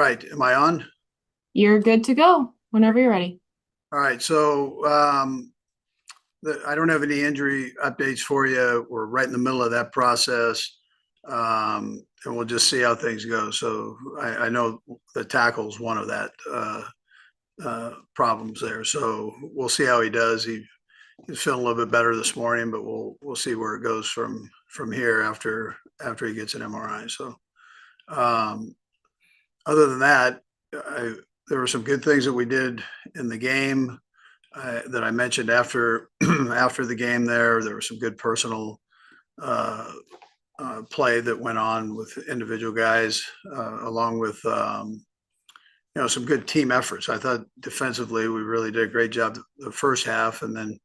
Right. Am I on? You're good to go whenever you're ready. All right. So I don't have any injury updates for you. We're right in the middle of that process. And we'll just see how things go. So I know the tackle's one of that problems there. So we'll see how he does. He's feeling a little bit better this morning, but we'll see where it goes from here after he gets an MRI. So um, other than that, there were some good things that we did in the game that I mentioned after after the game. There were some good personal uh, play that went on with individual guys, along with some good team efforts. I thought defensively we really did a great job the first half, and then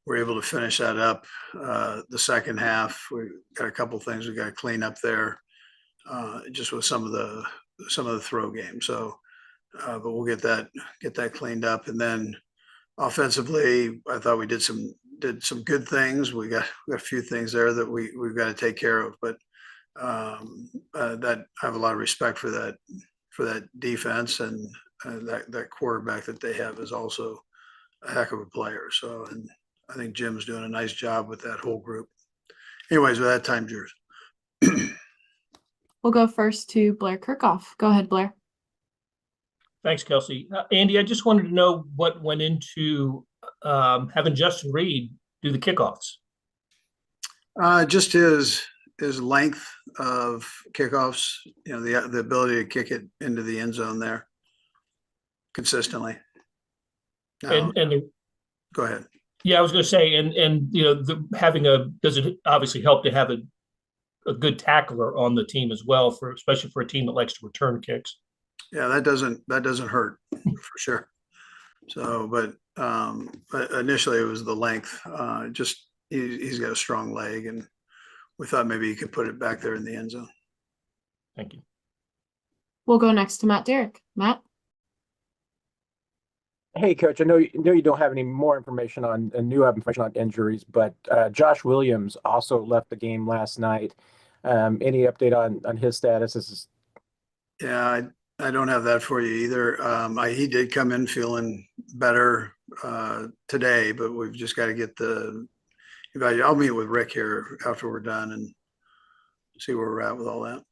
we're able to finish that up the second half. We got a couple things we got to clean up there, just with some of the throw game. So, but we'll get that cleaned up, and then offensively, I thought we did some good things. We got a few things there that we've got to take care of, but that I have a lot of respect for that defense, and that quarterback that they have is also a heck of a player. So, and I think Jim's doing a nice job with that whole group. Anyways, with that, time's yours. We'll go first to Blair Kirkhoff. Go ahead, Blair. Thanks, Kelsey. Andy, I just wanted to know what went into having Justin Reid do the kickoffs. Just his length of kickoffs, the ability to kick it into the end zone there consistently. Now, And go ahead. yeah, I was going to say, and does it obviously help to have a good tackler on the team as well, especially for a team that likes to return kicks. Yeah, that doesn't hurt for sure. So, but initially it was the length. Just he's got a strong leg, and we thought maybe he could put it back there in the end zone. Thank you. We'll go next to Matt Derrick. Matt. Hey, Coach. I know you don't have any more information on new information on injuries, but Josh Williams also left the game last night. Any update on his status? Yeah, I don't have that for you either. He did come in feeling better today, but we've just got to get the evaluation. I'll meet with Rick here after we're done and see where we're at with all that.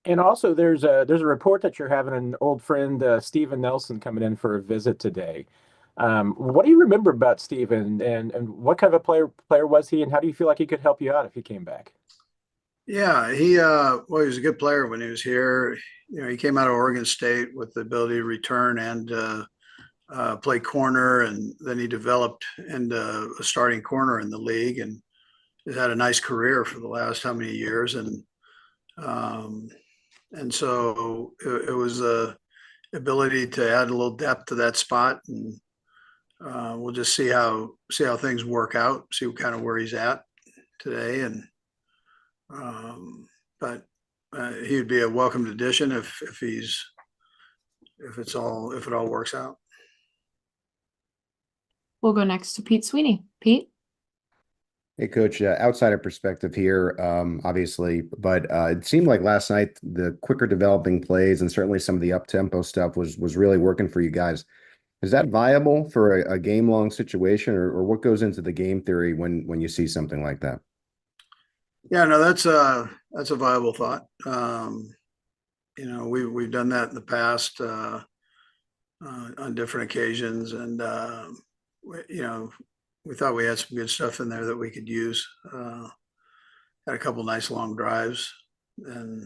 And also, there's a report that you're having an old friend, Steven Nelson, coming in for a visit today. What do you remember about Steven, and what kind of a player was he, and how do you feel like he could help you out if he came back? Yeah, he was a good player when he was here. He came out of Oregon State with the ability to return and play corner, and then he developed into a starting corner in the league, and has had a nice career for the last how many years, and so it was a ability to add a little depth to that spot, and we'll just see how things work out, see kind of where he's at today, and but he would be a welcomed addition if it all works out. We'll go next to Pete Sweeney. Pete. Hey, Coach, outsider perspective here, obviously, but it seemed like last night the quicker developing plays and certainly some of the up-tempo stuff was really working for you guys. Is that viable for a game-long situation, or what goes into the game theory when you see something like that? Yeah, no, that's a viable thought. We've done that in the past on different occasions, and we thought we had some good stuff in there that we could use. Had a couple nice long drives, and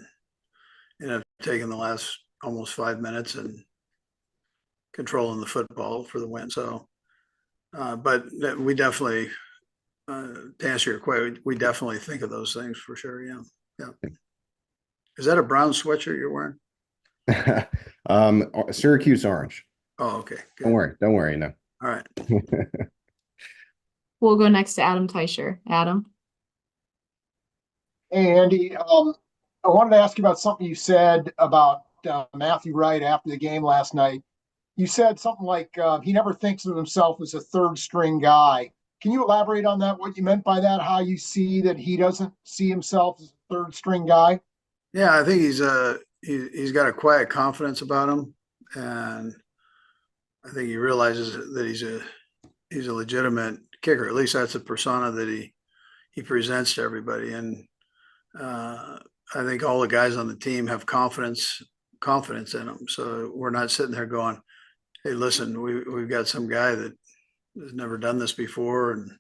taking the last almost 5 minutes and controlling the football for the win. So, but we definitely, to answer your question, we definitely think of those things for sure. Yeah, yeah. Is that a brown sweatshirt you're wearing? Syracuse orange. Oh, okay. Good. Don't worry. No. All right. We'll go next to Adam Teicher. Adam. Hey, Andy. I wanted to ask you about something you said about Matthew Wright after the game last night. You said something like he never thinks of himself as a third string guy. Can you elaborate on that? What you meant by that? How you see that he doesn't see himself as a third string guy? Yeah, I think he's he's got a quiet confidence about him, and I think he realizes that he's a legitimate kicker. At least that's the persona that he presents to everybody. And I think all the guys on the team have confidence in him. So we're not sitting there going, "Hey, listen, we've got some guy that has never done this before and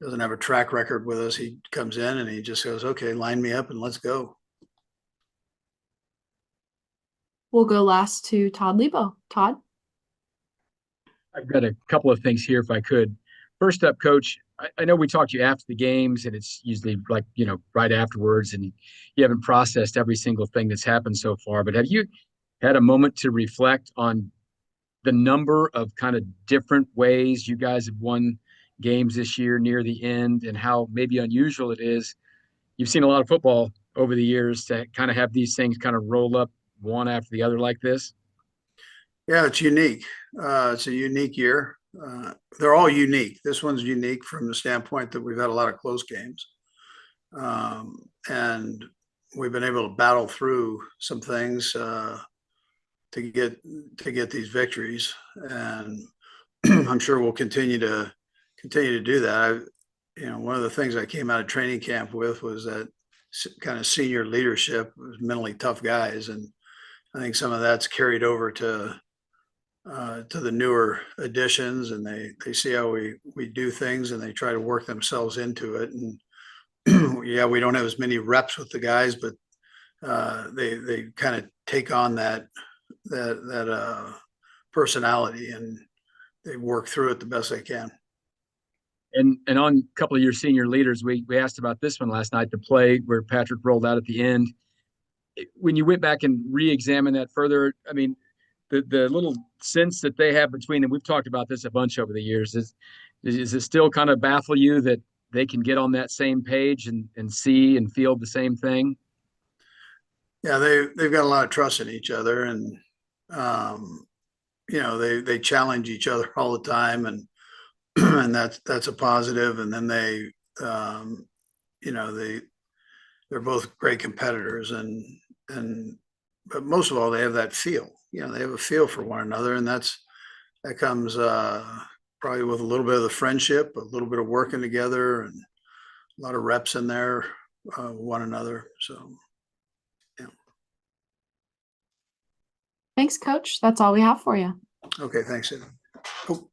doesn't have a track record with us." He comes in and he just goes, "Okay, line me up and let's go." We'll go last to Todd Lebo. Todd? I've got a couple of things here if I could. First up, Coach, I know we talked to you after the games, and it's usually like, right afterwards, and you haven't processed every single thing that's happened so far. But have you had a moment to reflect on the number of kind of different ways you guys have won games this year near the end, and how maybe unusual it is? You've seen a lot of football over the years to kind of have these things kind of roll up one after the other like this. Yeah, it's unique. It's a unique year. They're all unique. This one's unique from the standpoint that we've had a lot of close games. And we've been able to battle through some things to get these victories. And I'm sure we'll continue to do that. One of the things I came out of training camp with was that kind of senior leadership, mentally tough guys. And I think some of that's carried over to the newer additions, and they see how we do things, and they try to work themselves into it. And yeah, we don't have as many reps with the guys, but they kind of take on that personality, and they work through it the best they can. And on a couple of your senior leaders, we asked about this one last night, the play where Patrick rolled out at the end. When you went back and re-examined that further, I mean, the little sense that they have between them, we've talked about this a bunch over the years, is it still kind of baffle you that they can get on that same page and see and feel the same thing? Yeah, they've got a lot of trust in each other, and they challenge each other all the time, and and that's a positive. And then they're both great competitors, but most of all, they have that feel. They have a feel for one another, and that comes probably with a little bit of the friendship, a little bit of working together, and a lot of reps in there, one another. So, yeah. Thanks, Coach. That's all we have for you. Okay, thanks, Ed. Cool.